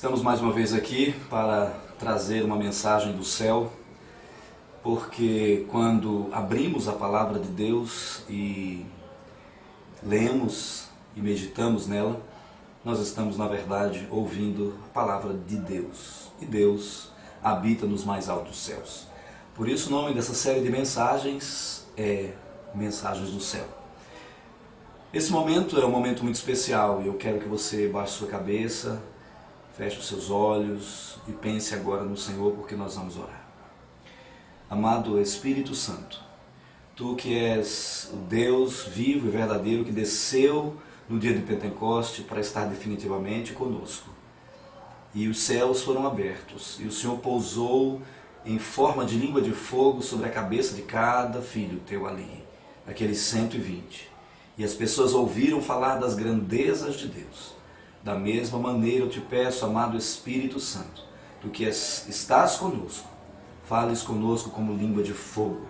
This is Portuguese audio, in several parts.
Estamos mais uma vez aqui para trazer uma mensagem do céu, porque quando abrimos a palavra de Deus e lemos e meditamos nela, nós estamos, na verdade, ouvindo a palavra de Deus. E Deus habita nos mais altos céus. Por isso o nome dessa série de mensagens é Mensagens do Céu. Esse momento é um momento muito especial e eu quero que você baixe sua cabeça, feche os seus olhos e pense agora no Senhor, porque nós vamos orar. Amado Espírito Santo, Tu que és o Deus vivo e verdadeiro que desceu no dia de Pentecoste para estar definitivamente conosco. E os céus foram abertos e o Senhor pousou em forma de língua de fogo sobre a cabeça de cada filho Teu ali, aqueles 120. E as pessoas ouviram falar das grandezas de Deus. Da mesma maneira eu te peço, amado Espírito Santo, Tu que estás conosco, fales conosco como língua de fogo,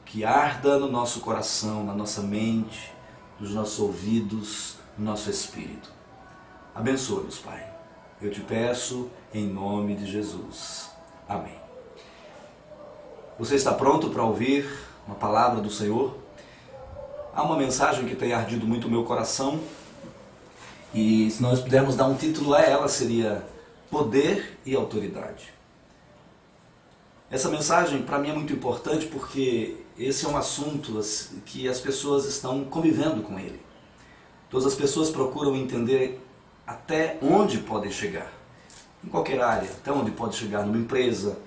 que arda no nosso coração, na nossa mente, nos nossos ouvidos, no nosso espírito. Abençoa-nos, Pai. Eu te peço em nome de Jesus. Amém. Você está pronto para ouvir uma palavra do Senhor? Há uma mensagem que tem ardido muito o meu coração e se nós pudermos dar um título a ela seria Poder e Autoridade. Essa mensagem para mim é muito importante porque esse é um assunto que as pessoas estão convivendo com ele. Todas as pessoas procuram entender até onde podem chegar, em qualquer área, até onde pode chegar numa empresa,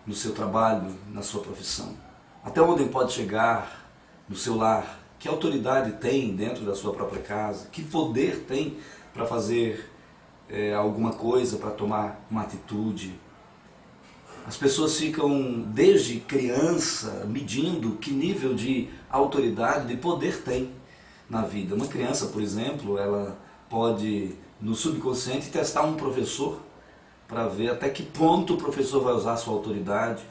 no seu trabalho, na sua profissão, até onde pode chegar no seu lar, que autoridade tem dentro da sua própria casa, que poder tem para fazer alguma coisa, para tomar uma atitude. As pessoas ficam desde criança medindo que nível de autoridade, de poder tem na vida. Uma criança, por exemplo, ela pode no subconsciente testar um professor para ver até que ponto o professor vai usar a sua autoridade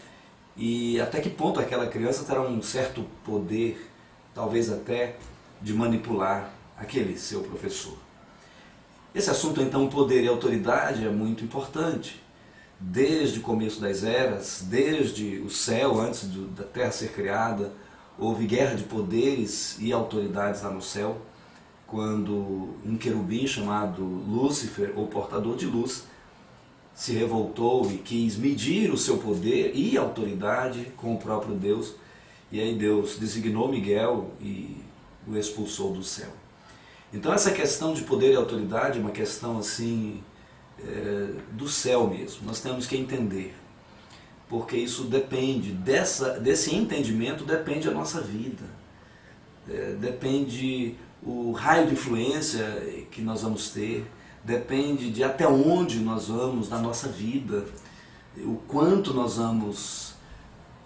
e até que ponto aquela criança terá um certo poder, talvez até de manipular aquele seu professor. Esse assunto então, poder e autoridade, é muito importante. Desde o começo das eras, desde o céu, antes da terra ser criada, houve guerra de poderes e autoridades lá no céu, quando um querubim chamado Lúcifer, ou portador de luz, se revoltou e quis medir o seu poder e autoridade com o próprio Deus, e aí Deus designou Miguel e o expulsou do céu. Então essa questão de poder e autoridade é uma questão assim do céu mesmo. Nós temos que entender, porque isso depende, desse entendimento depende a nossa vida, depende o raio de influência que nós vamos ter, depende de até onde nós vamos na nossa vida, o quanto nós vamos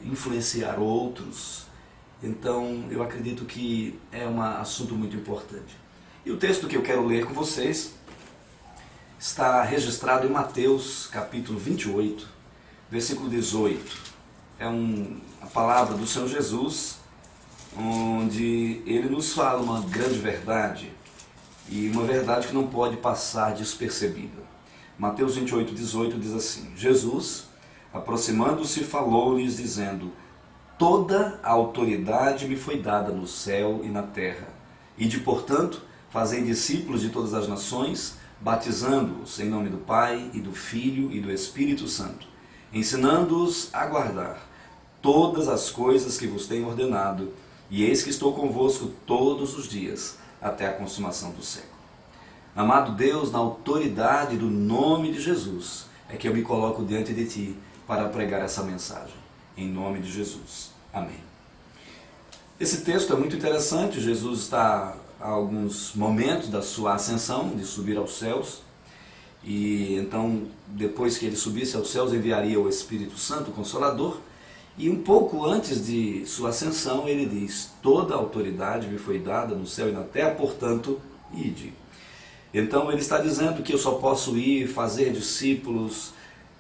influenciar outros. Então eu acredito que é um assunto muito importante. E o texto que eu quero ler com vocês está registrado em Mateus capítulo 28, versículo 18. É a palavra do Senhor Jesus, onde Ele nos fala uma grande verdade, e uma verdade que não pode passar despercebida. Mateus 28, 18 diz assim: Jesus, aproximando-se, falou-lhes, dizendo: Toda a autoridade me foi dada no céu e na terra. Ide, portanto, fazei discípulos de todas as nações, batizando-os em nome do Pai, e do Filho, e do Espírito Santo, ensinando-os a guardar todas as coisas que vos tenho ordenado, e eis que estou convosco todos os dias, até a consumação do século. Amado Deus, na autoridade do nome de Jesus, é que eu me coloco diante de Ti para pregar essa mensagem. Em nome de Jesus. Amém. Esse texto é muito interessante. Jesus está a alguns momentos da sua ascensão, de subir aos céus, e então, depois que ele subisse aos céus, enviaria o Espírito Santo, o Consolador, e um pouco antes de sua ascensão, ele diz: Toda a autoridade me foi dada no céu e na terra, portanto, ide. Então ele está dizendo que eu só posso ir fazer discípulos,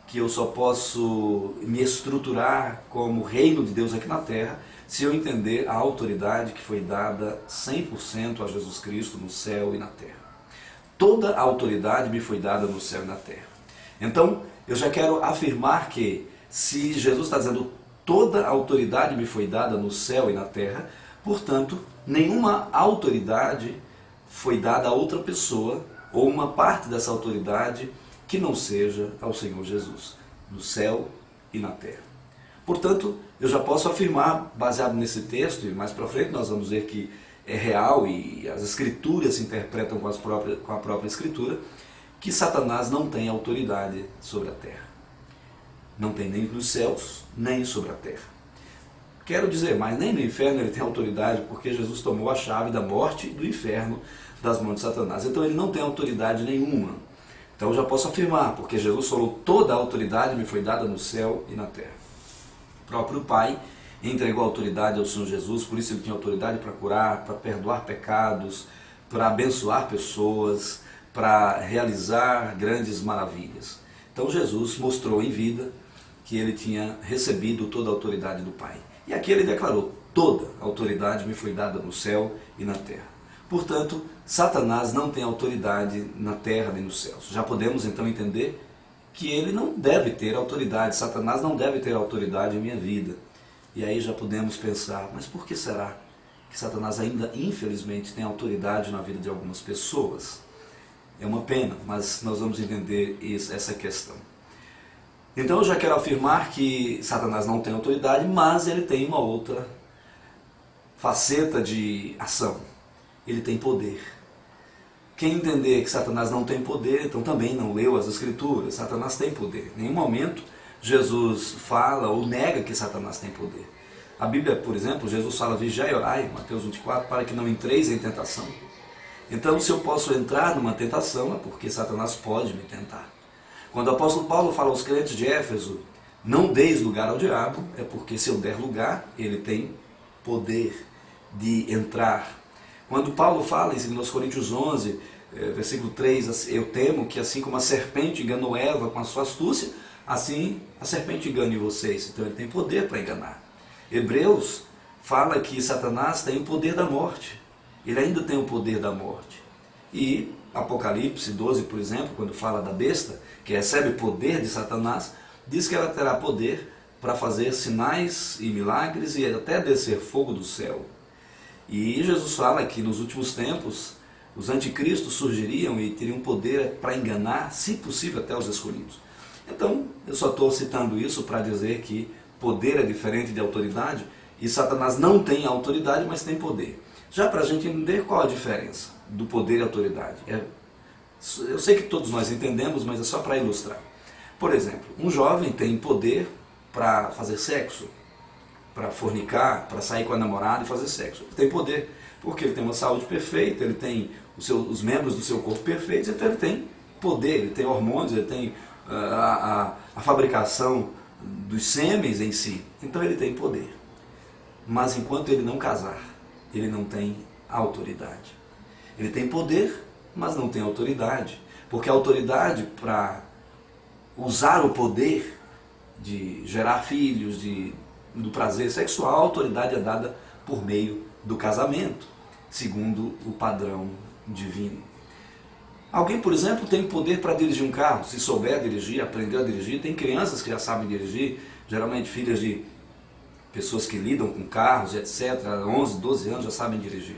que eu só posso me estruturar como reino de Deus aqui na terra, se eu entender a autoridade que foi dada 100% a Jesus Cristo no céu e na terra. Toda a autoridade me foi dada no céu e na terra. Então, eu já quero afirmar que, se Jesus está dizendo toda a autoridade me foi dada no céu e na terra, portanto, nenhuma autoridade foi dada a outra pessoa, ou uma parte dessa autoridade, que não seja ao Senhor Jesus, no céu e na terra. Portanto, eu já posso afirmar, baseado nesse texto, e mais para frente nós vamos ver que é real e as escrituras se interpretam com a própria escritura, que Satanás não tem autoridade sobre a terra. Não tem nem nos céus, nem sobre a terra. Quero dizer, mas nem no inferno ele tem autoridade, porque Jesus tomou a chave da morte e do inferno das mãos de Satanás. Então ele não tem autoridade nenhuma. Então eu já posso afirmar, porque Jesus falou, toda a autoridade me foi dada no céu e na terra. O próprio Pai entregou a autoridade ao Senhor Jesus, por isso ele tinha autoridade para curar, para perdoar pecados, para abençoar pessoas, para realizar grandes maravilhas. Então Jesus mostrou em vida que ele tinha recebido toda a autoridade do Pai. E aqui ele declarou, toda a autoridade me foi dada no céu e na terra. Portanto, Satanás não tem autoridade na terra nem nos céus. Já podemos então entender que ele não deve ter autoridade, Satanás não deve ter autoridade em minha vida. E aí já podemos pensar, mas por que será que Satanás ainda, infelizmente, tem autoridade na vida de algumas pessoas? É uma pena, mas nós vamos entender essa questão. Então eu já quero afirmar que Satanás não tem autoridade, mas ele tem uma outra faceta de ação. Ele tem poder. Quem entender que Satanás não tem poder, então também não leu as Escrituras. Satanás tem poder. Em nenhum momento Jesus fala ou nega que Satanás tem poder. A Bíblia, por exemplo, Jesus fala, vigiai e orai, Mateus 24, para que não entreis em tentação. Então, se eu posso entrar numa tentação, é porque Satanás pode me tentar. Quando o apóstolo Paulo fala aos crentes de Éfeso, não deis lugar ao diabo, é porque se eu der lugar, ele tem poder de entrar. Quando Paulo fala em 2 Coríntios 11, versículo 3, eu temo que assim como a serpente enganou Eva com a sua astúcia, assim a serpente engane vocês. Então ele tem poder para enganar. Hebreus fala que Satanás tem o poder da morte. Ele ainda tem o poder da morte. E Apocalipse 12, por exemplo, quando fala da besta, que recebe poder de Satanás, diz que ela terá poder para fazer sinais e milagres e até descer fogo do céu. E Jesus fala que nos últimos tempos os anticristos surgiriam e teriam poder para enganar, se possível, até os escolhidos. Então, eu só estou citando isso para dizer que poder é diferente de autoridade e Satanás não tem autoridade, mas tem poder. Já para a gente entender qual a diferença do poder e autoridade. Eu sei que todos nós entendemos, mas é só para ilustrar. Por exemplo, um jovem tem poder para fazer sexo, para fornicar, para sair com a namorada e fazer sexo. Ele tem poder, porque ele tem uma saúde perfeita, ele tem os membros do seu corpo perfeitos, então ele tem poder, ele tem hormônios, ele tem a fabricação dos sêmens em si, então ele tem poder. Mas enquanto ele não casar, ele não tem autoridade. Ele tem poder, mas não tem autoridade, porque a autoridade para usar o poder de gerar filhos, do prazer sexual, a autoridade é dada por meio do casamento, segundo o padrão divino. Alguém, por exemplo, tem poder para dirigir um carro, se souber dirigir, aprender a dirigir. Tem crianças que já sabem dirigir, geralmente filhas de pessoas que lidam com carros, etc., 11, 12 anos já sabem dirigir.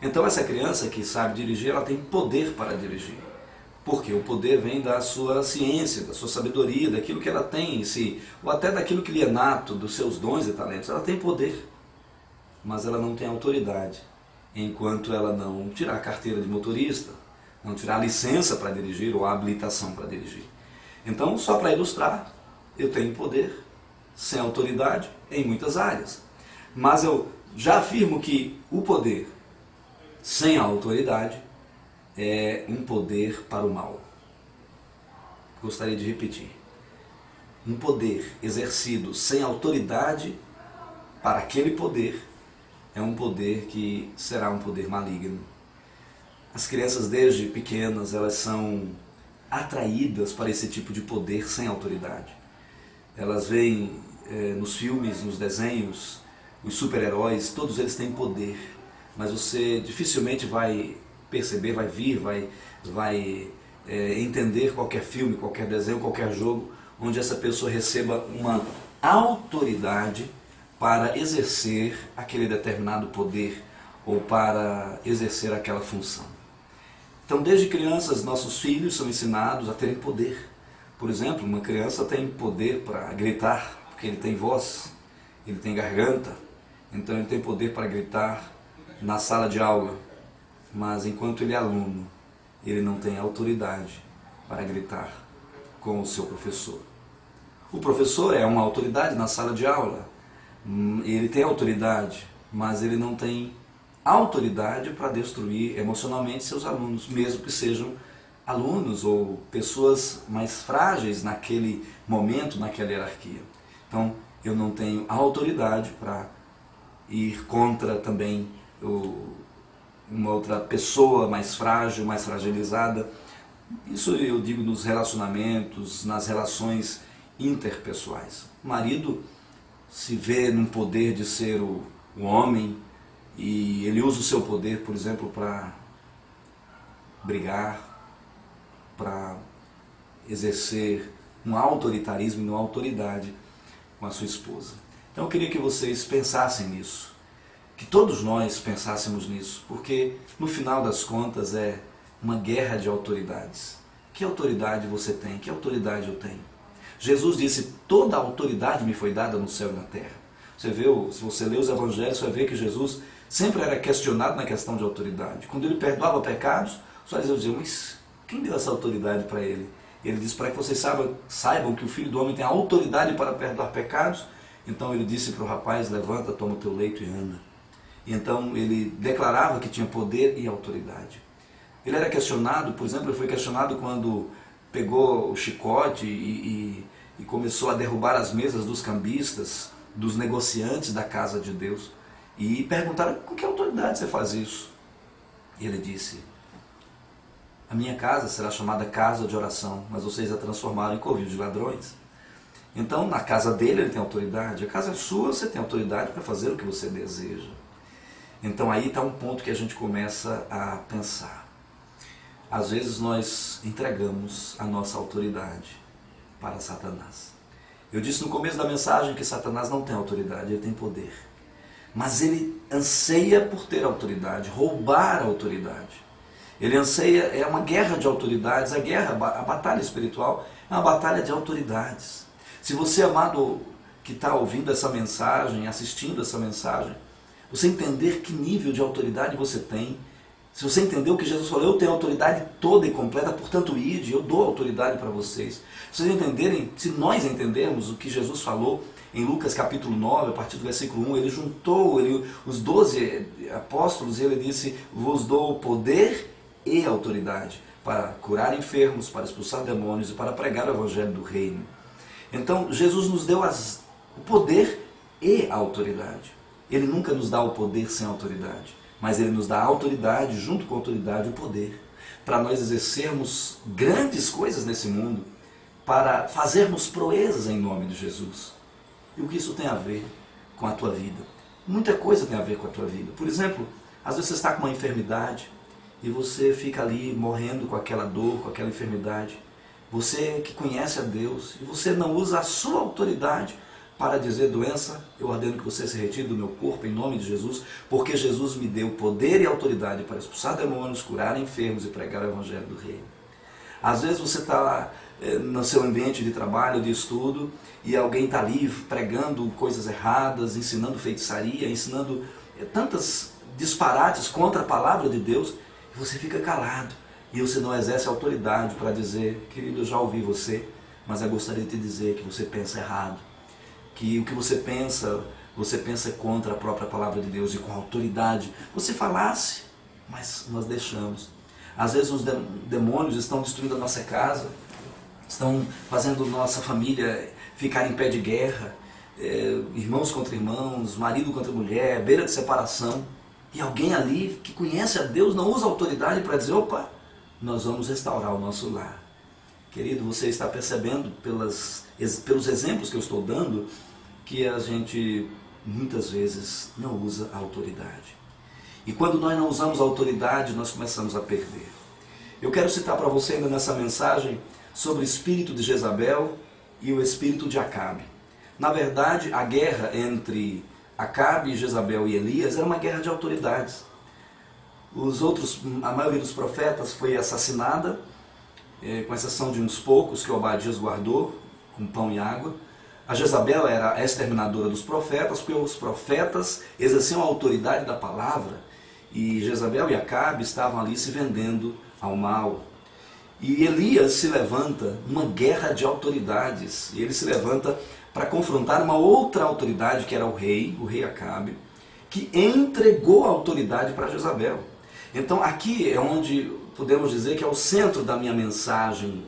Então essa criança que sabe dirigir, ela tem poder para dirigir. Porque o poder vem da sua ciência, da sua sabedoria, daquilo que ela tem em si, ou até daquilo que lhe é nato, dos seus dons e talentos. Ela tem poder, mas ela não tem autoridade, enquanto ela não tirar a carteira de motorista, não tirar a licença para dirigir ou a habilitação para dirigir. Então, só para ilustrar, eu tenho poder, sem autoridade, em muitas áreas. Mas eu já afirmo que o poder sem a autoridade é um poder para o mal. Gostaria de repetir. Um poder exercido sem autoridade para aquele poder é um poder que será um poder maligno. As crianças desde pequenas, elas são atraídas para esse tipo de poder sem autoridade. Elas veem nos filmes, nos desenhos, os super-heróis, todos eles têm poder, mas você dificilmente vai perceber, vai entender qualquer filme, qualquer desenho, qualquer jogo, onde essa pessoa receba uma autoridade para exercer aquele determinado poder ou para exercer aquela função. Então, desde crianças, nossos filhos são ensinados a terem poder. Por exemplo, uma criança tem poder para gritar, porque ele tem voz, ele tem garganta, então ele tem poder para gritar na sala de aula, mas enquanto ele é aluno, ele não tem autoridade para gritar com o seu professor. O professor é uma autoridade na sala de aula, ele tem autoridade, mas ele não tem autoridade para destruir emocionalmente seus alunos, mesmo que sejam alunos ou pessoas mais frágeis naquele momento, naquela hierarquia. Então, eu não tenho autoridade para ir contra também uma outra pessoa mais frágil, mais fragilizada. Isso eu digo nos relacionamentos, nas relações interpessoais. O marido se vê num poder de ser o homem e ele usa o seu poder, por exemplo, para brigar, para exercer um autoritarismo e uma autoridade com a sua esposa. Então eu queria que vocês pensassem nisso, que todos nós pensássemos nisso, porque no final das contas é uma guerra de autoridades. Que autoridade você tem? Que autoridade eu tenho? Jesus disse, toda a autoridade me foi dada no céu e na terra. Você vê, se você lê os evangelhos, você vai ver que Jesus sempre era questionado na questão de autoridade. Quando ele perdoava pecados, os fariseus diziam, mas quem deu essa autoridade para ele? Ele disse, para que vocês saibam que o Filho do Homem tem autoridade para perdoar pecados. Então ele disse para o rapaz, levanta, toma o teu leito e anda. E então ele declarava que tinha poder e autoridade. Ele era questionado, por exemplo, ele foi questionado quando pegou o chicote e começou a derrubar as mesas dos cambistas, dos negociantes da casa de Deus. E perguntaram, com que autoridade você faz isso? E ele disse, a minha casa será chamada casa de oração, mas vocês a transformaram em covil de ladrões. Então, na casa dele ele tem autoridade, a casa é sua, você tem autoridade para fazer o que você deseja. Então aí está um ponto que a gente começa a pensar. Às vezes nós entregamos a nossa autoridade para Satanás. Eu disse no começo da mensagem que Satanás não tem autoridade, ele tem poder. Mas ele anseia por ter autoridade, roubar a autoridade. Ele anseia, é uma guerra de autoridades, a batalha espiritual é uma batalha de autoridades. Se você, amado, que está ouvindo essa mensagem, assistindo essa mensagem, você entender que nível de autoridade você tem, se você entender o que Jesus falou, eu tenho autoridade toda e completa, portanto ide, eu dou autoridade para vocês. Se vocês entenderem, se nós entendermos o que Jesus falou em Lucas capítulo 9, a partir do versículo 1, ele juntou os 12 apóstolos e ele disse, vos dou poder e autoridade para curar enfermos, para expulsar demônios e para pregar o evangelho do reino. Então Jesus nos deu o poder e a autoridade. Ele nunca nos dá o poder sem autoridade, mas ele nos dá a autoridade, junto com a autoridade, o poder, para nós exercermos grandes coisas nesse mundo, para fazermos proezas em nome de Jesus. E o que isso tem a ver com a tua vida? Muita coisa tem a ver com a tua vida. Por exemplo, às vezes você está com uma enfermidade e você fica ali morrendo com aquela dor, com aquela enfermidade. Você que conhece a Deus e você não usa a sua autoridade para dizer, doença, eu ordeno que você se retire do meu corpo em nome de Jesus, porque Jesus me deu poder e autoridade para expulsar demônios, curar enfermos e pregar o evangelho do reino. Às vezes você está lá no seu ambiente de trabalho, de estudo, e alguém está ali pregando coisas erradas, ensinando feitiçaria, ensinando tantas disparates contra a palavra de Deus, e você fica calado, e você não exerce autoridade para dizer, querido, eu já ouvi você, mas eu gostaria de te dizer que você pensa errado, que o que você pensa contra a própria palavra de Deus e com autoridade. Você falasse, mas nós deixamos. Às vezes os demônios estão destruindo a nossa casa, estão fazendo nossa família ficar em pé de guerra, irmãos contra irmãos, marido contra mulher, beira de separação. E alguém ali que conhece a Deus não usa autoridade para dizer, opa, nós vamos restaurar o nosso lar. Querido, você está percebendo pelos exemplos que eu estou dando que a gente muitas vezes não usa a autoridade. E quando nós não usamos a autoridade, nós começamos a perder. Eu quero citar para você ainda nessa mensagem sobre o espírito de Jezabel e o espírito de Acabe. Na verdade, a guerra entre Acabe, Jezabel e Elias era uma guerra de autoridades. A maioria dos profetas foi assassinada, com exceção de uns poucos que Obadias guardou, com pão e água. A Jezabel era a exterminadora dos profetas, porque os profetas exerciam a autoridade da palavra, e Jezabel e Acabe estavam ali se vendendo ao mal. E Elias se levanta numa guerra de autoridades, e ele se levanta para confrontar uma outra autoridade, que era o rei Acabe, que entregou a autoridade para Jezabel. Então aqui é onde podemos dizer que é o centro da minha mensagem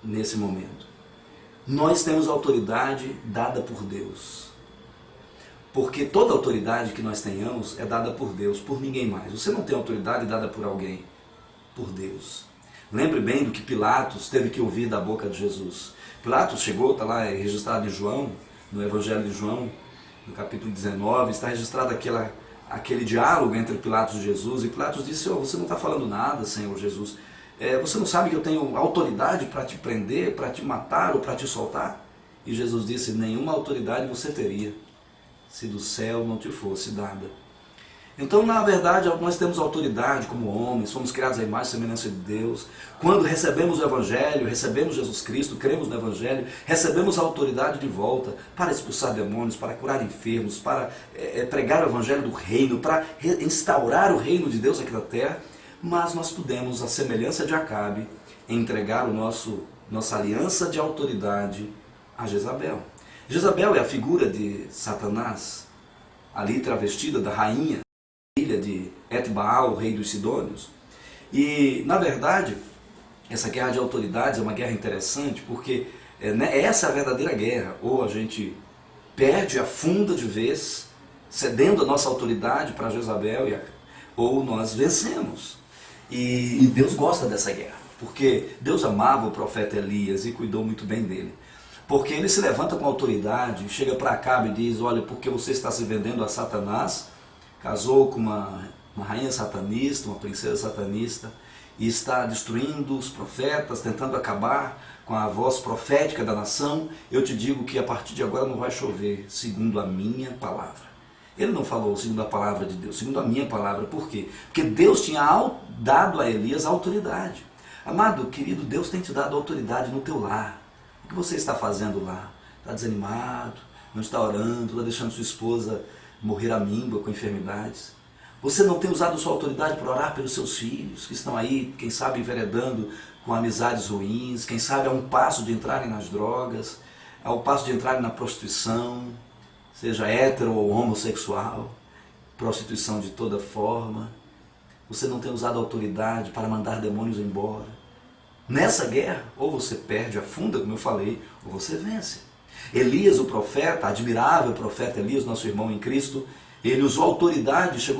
nesse momento. Nós temos autoridade dada por Deus. Porque toda autoridade que nós tenhamos é dada por Deus, por ninguém mais. Você não tem autoridade dada por alguém, por Deus. Lembre bem do que Pilatos teve que ouvir da boca de Jesus. Pilatos chegou, está lá registrado em João, no Evangelho de João, no capítulo 19, está registrado aquele diálogo entre Pilatos e Jesus, e Pilatos disse: você não está falando nada, Senhor Jesus, você não sabe que eu tenho autoridade para te prender, para te matar ou para te soltar? E Jesus disse: nenhuma autoridade você teria, se do céu não te fosse dada. Então, na verdade, nós temos autoridade como homens, somos criados à imagem e semelhança de Deus. Quando recebemos o Evangelho, recebemos Jesus Cristo, cremos no Evangelho, recebemos a autoridade de volta para expulsar demônios, para curar enfermos, para pregar o Evangelho do reino, para instaurar o reino de Deus aqui na terra. Mas nós podemos, à semelhança de Acabe, entregar nossa aliança de autoridade a Jezabel. Jezabel é a figura de Satanás, ali travestida da rainha, filha de Etbaal, o rei dos Sidônios. E, na verdade, essa guerra de autoridades é uma guerra interessante, porque essa é a verdadeira guerra. Ou a gente perde, afunda de vez, cedendo a nossa autoridade para Jezabel, ou nós vencemos. E Deus gosta dessa guerra, porque Deus amava o profeta Elias e cuidou muito bem dele. Porque ele se levanta com autoridade, chega para Acabe e diz: olha, porque você está se vendendo a Satanás, casou com uma rainha satanista, uma princesa satanista, e está destruindo os profetas, tentando acabar com a voz profética da nação, eu te digo que a partir de agora não vai chover, segundo a minha palavra. Ele não falou segundo a palavra de Deus, segundo a minha palavra. Por quê? Porque Deus tinha dado a Elias a autoridade. Amado, querido, Deus tem te dado autoridade no teu lar. O que você está fazendo lá? Está desanimado, não está orando, está deixando sua esposa morrer à míngua com enfermidades? Você não tem usado sua autoridade para orar pelos seus filhos, que estão aí, quem sabe, enveredando com amizades ruins, quem sabe a um passo de entrarem nas drogas, a um passo de entrarem na prostituição, seja hétero ou homossexual, prostituição de toda forma. Você não tem usado a autoridade para mandar demônios embora. Nessa guerra, ou você perde, afunda, como eu falei, ou você vence. Elias, o profeta, admirável profeta Elias, nosso irmão em Cristo, ele usou autoridade,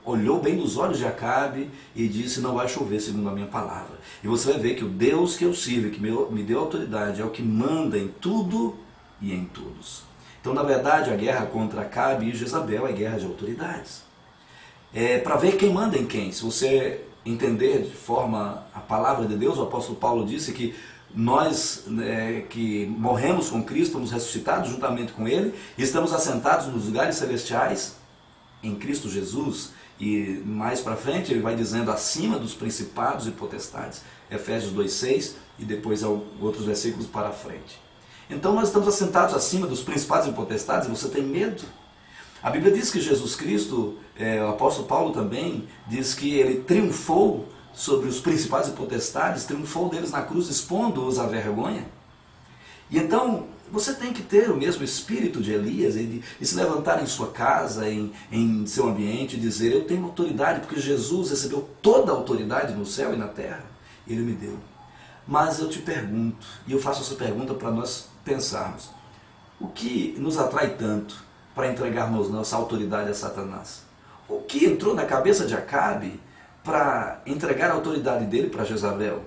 olhou bem nos olhos de Acabe e disse: não vai chover segundo a minha palavra. E você vai ver que o Deus que eu sirvo, que me deu autoridade, é o que manda em tudo e em todos. Então, na verdade, a guerra contra Acabe e Jezabel é guerra de autoridades. É para ver quem manda em quem. Se você entender de forma a palavra de Deus, o apóstolo Paulo disse que nós que morremos com Cristo, fomos ressuscitados juntamente com Ele, e estamos assentados nos lugares celestiais em Cristo Jesus. E mais para frente ele vai dizendo: acima dos principados e potestades. Efésios 2,6 e depois outros versículos para frente. Então nós estamos assentados acima dos principados e potestades, e você tem medo? A Bíblia diz que Jesus Cristo, o apóstolo Paulo também, diz que ele triunfou sobre os principados e potestades, triunfou deles na cruz, expondo-os à vergonha. E então você tem que ter o mesmo espírito de Elias e se levantar em sua casa, em seu ambiente, e dizer: eu tenho autoridade, porque Jesus recebeu toda a autoridade no céu e na terra, Ele me deu. Mas eu te pergunto, e eu faço essa pergunta para nós pensarmos: o que nos atrai tanto para entregarmos nossa autoridade a Satanás? O que entrou na cabeça de Acabe para entregar a autoridade dele para Jezabel?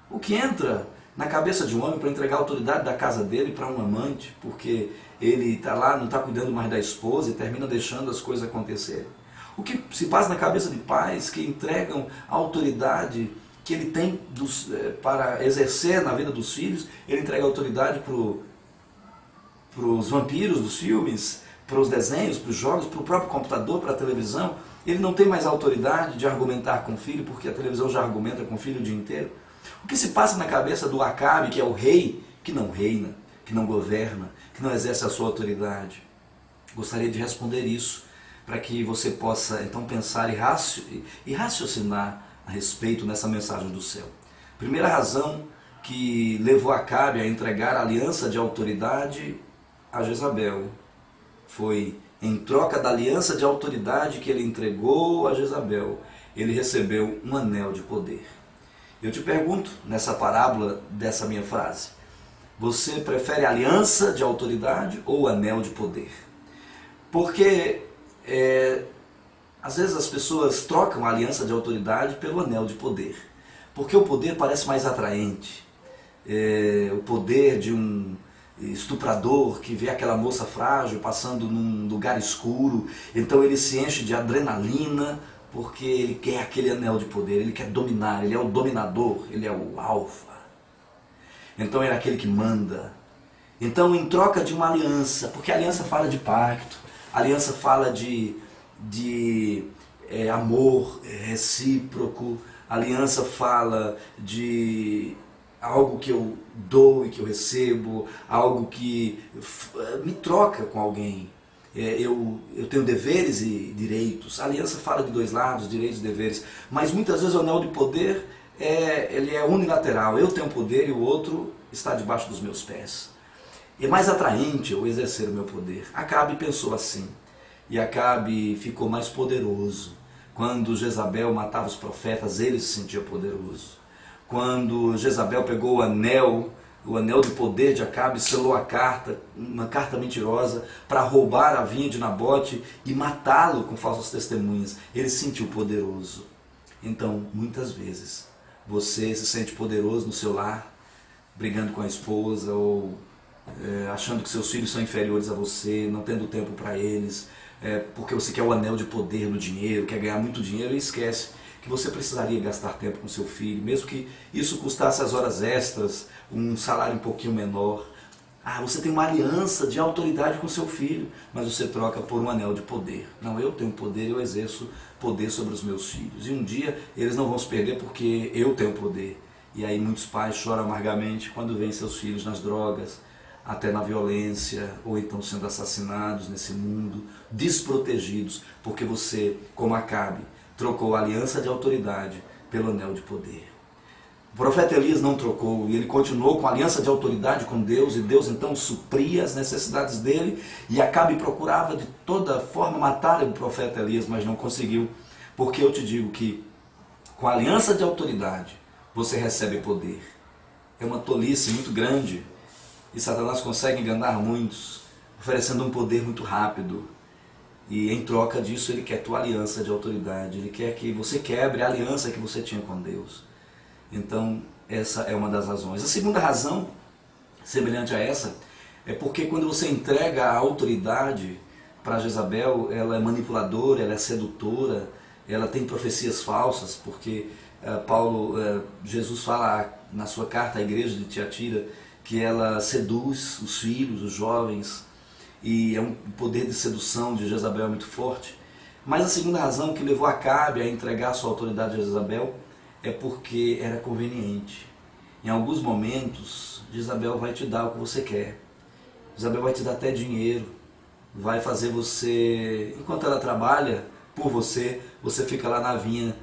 O que entra na cabeça de um homem para entregar a autoridade da casa dele para um amante, porque ele está lá, não está cuidando mais da esposa e termina deixando as coisas acontecerem? O que se passa na cabeça de pais que entregam a autoridade que ele tem para exercer na vida dos filhos. Ele entrega autoridade para os vampiros dos filmes, para os desenhos, para os jogos, para o próprio computador, para a televisão. Ele não tem mais autoridade de argumentar com o filho, porque a televisão já argumenta com o filho o dia inteiro. O que se passa na cabeça do Acabe, que é o rei, que não reina, que não governa, que não exerce a sua autoridade? Gostaria de responder isso, para que você possa então pensar e raciocinar a respeito nessa mensagem do céu. Primeira razão que levou Acabe a entregar a aliança de autoridade a Jezabel foi, em troca da aliança de autoridade que ele entregou a Jezabel, ele recebeu um anel de poder. Eu te pergunto, nessa parábola dessa minha frase, você prefere aliança de autoridade ou anel de poder? Porque às vezes as pessoas trocam a aliança de autoridade pelo anel de poder, porque o poder parece mais atraente. O poder de um estuprador que vê aquela moça frágil passando num lugar escuro, então ele se enche de adrenalina, porque ele quer aquele anel de poder, ele quer dominar, ele é o dominador, ele é o alfa. Então ele é aquele que manda. Então, em troca de uma aliança, porque a aliança fala de pacto, a aliança fala de amor recíproco, a aliança fala de algo que eu dou e que eu recebo, algo que me troca com alguém. Eu tenho deveres e direitos. A aliança fala de dois lados, direitos e deveres, mas muitas vezes o anel de poder ele é unilateral. Eu tenho poder e o outro está debaixo dos meus pés. É mais atraente eu exercer o meu poder. Acabe pensou assim, e Acabe ficou mais poderoso. Quando Jezabel matava os profetas, ele se sentia poderoso. Quando Jezabel pegou o anel de poder de Acabe, selou a carta, uma carta mentirosa, para roubar a vinha de Nabote e matá-lo com falsas testemunhas, ele se sentiu poderoso. Então, muitas vezes, você se sente poderoso no seu lar, brigando com a esposa, ou achando que seus filhos são inferiores a você, não tendo tempo para eles, porque você quer o anel de poder no dinheiro, quer ganhar muito dinheiro e esquece que você precisaria gastar tempo com seu filho, mesmo que isso custasse as horas extras, um salário um pouquinho menor. Você tem uma aliança de autoridade com seu filho, mas você troca por um anel de poder. Não, eu tenho poder, eu exerço poder sobre os meus filhos. E um dia eles não vão se perder porque eu tenho poder. E aí muitos pais choram amargamente quando veem seus filhos nas drogas, até na violência, ou então sendo assassinados nesse mundo, desprotegidos, porque você, como Acabe, trocou a aliança de autoridade pelo anel de poder. O profeta Elias não trocou, e ele continuou com a aliança de autoridade com Deus, e Deus então supria as necessidades dele, e Acabe procurava de toda forma matar o profeta Elias, mas não conseguiu, porque eu te digo que com a aliança de autoridade você recebe poder. É uma tolice muito grande, e Satanás consegue enganar muitos, oferecendo um poder muito rápido. E em troca disso ele quer tua aliança de autoridade, ele quer que você quebre a aliança que você tinha com Deus. Então essa é uma das razões. A segunda razão, semelhante a essa, é porque quando você entrega a autoridade para Jezabel, ela é manipuladora, ela é sedutora, ela tem profecias falsas, porque Jesus fala na sua carta à igreja de Tiatira que ela seduz os filhos, os jovens, e é um poder de sedução de Jezabel muito forte. Mas a segunda razão que levou Acabe a entregar sua autoridade a Jezabel é porque era conveniente. Em alguns momentos, Jezabel vai te dar o que você quer. Jezabel vai te dar até dinheiro, vai fazer você, enquanto ela trabalha por você, você fica lá na vinha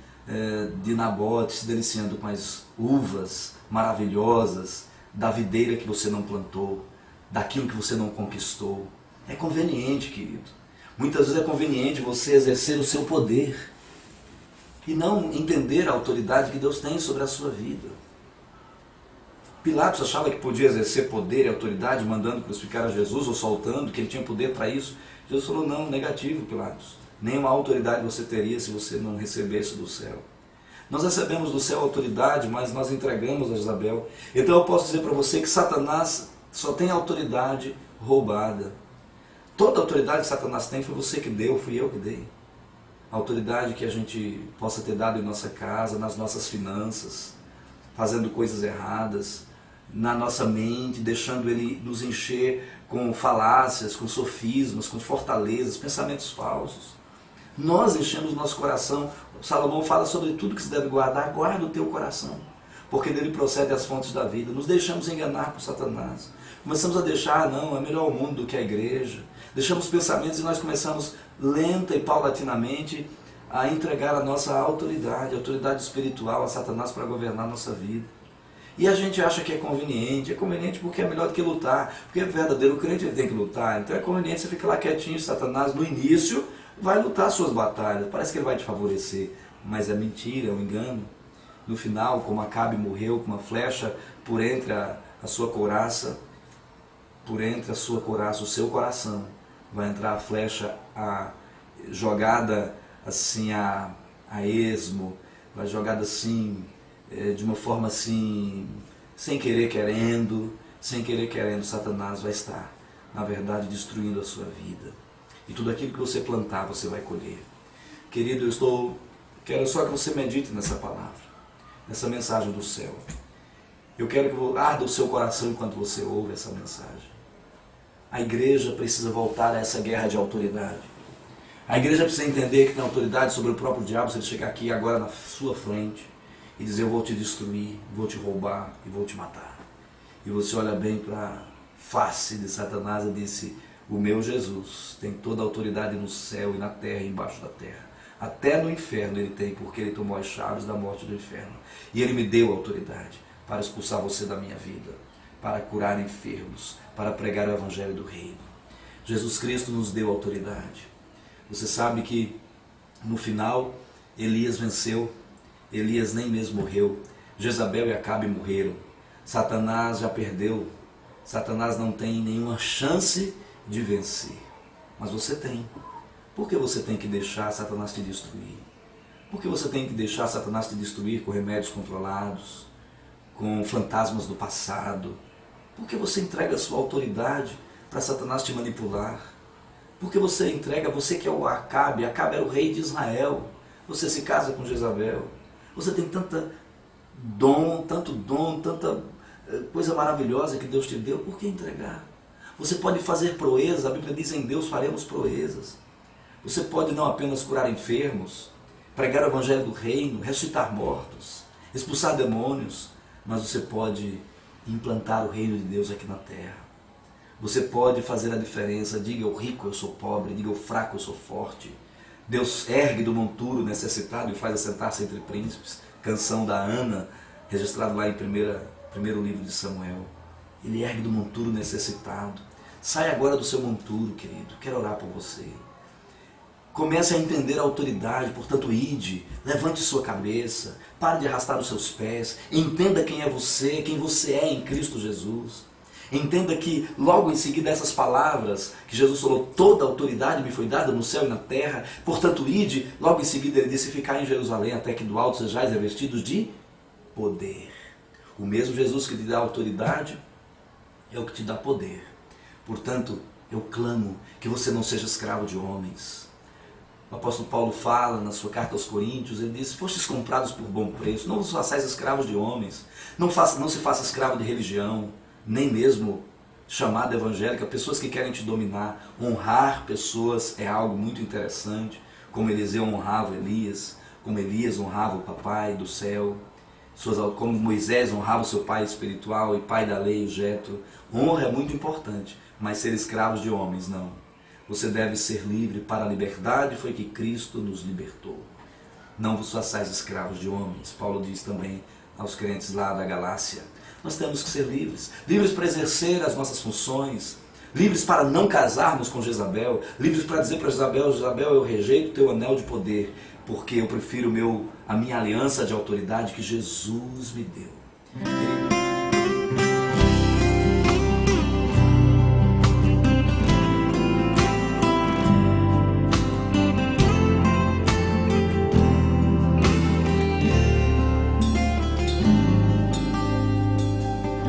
de Nabote, se deliciando com as uvas maravilhosas da videira que você não plantou, daquilo que você não conquistou. É conveniente, querido. Muitas vezes é conveniente você exercer o seu poder e não entender a autoridade que Deus tem sobre a sua vida. Pilatos achava que podia exercer poder e autoridade mandando crucificar a Jesus ou soltando, que ele tinha poder para isso. Jesus falou, não, negativo, Pilatos. Nenhuma autoridade você teria se você não recebesse do céu. Nós recebemos do céu a autoridade, mas nós entregamos a Jezabel. Então eu posso dizer para você que Satanás só tem autoridade roubada. Toda a autoridade que Satanás tem foi você que deu, fui eu que dei. a autoridade que a gente possa ter dado em nossa casa, nas nossas finanças, fazendo coisas erradas, na nossa mente, deixando ele nos encher com falácias, com sofismas, com fortalezas, pensamentos falsos. Nós enchemos nosso coração. Salomão fala sobre tudo que se deve guardar. Guarda o teu coração, porque dele procede as fontes da vida. Nos deixamos enganar por Satanás. Começamos a deixar, não, é melhor o mundo do que a igreja. Deixamos pensamentos e nós começamos lenta e paulatinamente a entregar a nossa autoridade, a autoridade espiritual a Satanás para governar a nossa vida. E a gente acha que é conveniente porque é melhor do que lutar, porque é verdadeiro crente, ele tem que lutar, então é conveniente você ficar lá quietinho. Satanás no início vai lutar as suas batalhas, parece que ele vai te favorecer, mas é mentira, é um engano. No final, como Acabe morreu com uma flecha por entre a sua couraça, o seu coração, vai entrar a flecha jogada assim a esmo, vai jogada assim, de uma forma assim, sem querer querendo, Satanás vai estar, na verdade, destruindo a sua vida. E tudo aquilo que você plantar, você vai colher. Querido, quero só que você medite nessa palavra, nessa mensagem do céu. Eu quero que arda o seu coração enquanto você ouve essa mensagem. A igreja precisa voltar a essa guerra de autoridade. A igreja precisa entender que tem autoridade sobre o próprio diabo se ele chegar aqui agora na sua frente e dizer: eu vou te destruir, vou te roubar e vou te matar. E você olha bem para a face de Satanás e disse: o meu Jesus tem toda a autoridade no céu e na terra e embaixo da terra. Até no inferno ele tem, porque ele tomou as chaves da morte do inferno. E ele me deu autoridade para expulsar você da minha vida, para curar enfermos, para pregar o evangelho do reino. Jesus Cristo nos deu autoridade. Você sabe que no final Elias venceu, Elias nem mesmo morreu, Jezabel e Acabe morreram, Satanás já perdeu, Satanás não tem nenhuma chance de vencer, mas você tem. Por que você tem que deixar Satanás te destruir? Por que você tem que deixar Satanás te destruir com remédios controlados, com fantasmas do passado? Por que você entrega a sua autoridade para Satanás te manipular? Por que você entrega, você que é o Acabe era o rei de Israel, você se casa com Jezabel, você tem tanto dom, tanta coisa maravilhosa que Deus te deu, por que entregar? Você pode fazer proezas, a Bíblia diz: em Deus faremos proezas. Você pode não apenas curar enfermos, pregar o evangelho do reino, ressuscitar mortos, expulsar demônios, mas você pode implantar o reino de Deus aqui na terra. Você pode fazer a diferença. Diga o rico, eu sou pobre. Diga o fraco, eu sou forte. Deus ergue do monturo necessitado e faz assentar-se entre príncipes. Canção da Ana, registrado lá em primeiro livro de Samuel. Ele ergue do monturo necessitado. Sai agora do seu monturo, querido. Quero orar por você. Comece a entender a autoridade, portanto, ide, levante sua cabeça, pare de arrastar os seus pés, entenda quem você é em Cristo Jesus. Entenda que logo em seguida dessas palavras que Jesus falou: toda a autoridade me foi dada no céu e na terra, portanto ide, logo em seguida ele disse: ficai em Jerusalém até que do alto sejais revestidos de poder. O mesmo Jesus que te dá autoridade é o que te dá poder. Portanto, eu clamo que você não seja escravo de homens. O apóstolo Paulo fala na sua carta aos Coríntios, ele diz: fostes comprados por bom preço, não vos façais escravos de homens, não se faça escravo de religião, nem mesmo chamada evangélica, pessoas que querem te dominar. Honrar pessoas é algo muito interessante, como Eliseu honrava Elias, como Elias honrava o papai do céu, como Moisés honrava o seu pai espiritual e pai da lei, Jetro. Honra é muito importante, mas ser escravos de homens, não. Você deve ser livre. Para a liberdade foi que Cristo nos libertou. Não vos façais escravos de homens. Paulo diz também aos crentes lá da Galácia. Nós temos que ser livres, livres para exercer as nossas funções, livres para não casarmos com Jezabel, livres para dizer para Jezabel: Jezabel, eu rejeito o teu anel de poder, porque eu prefiro a minha aliança de autoridade que Jesus me deu.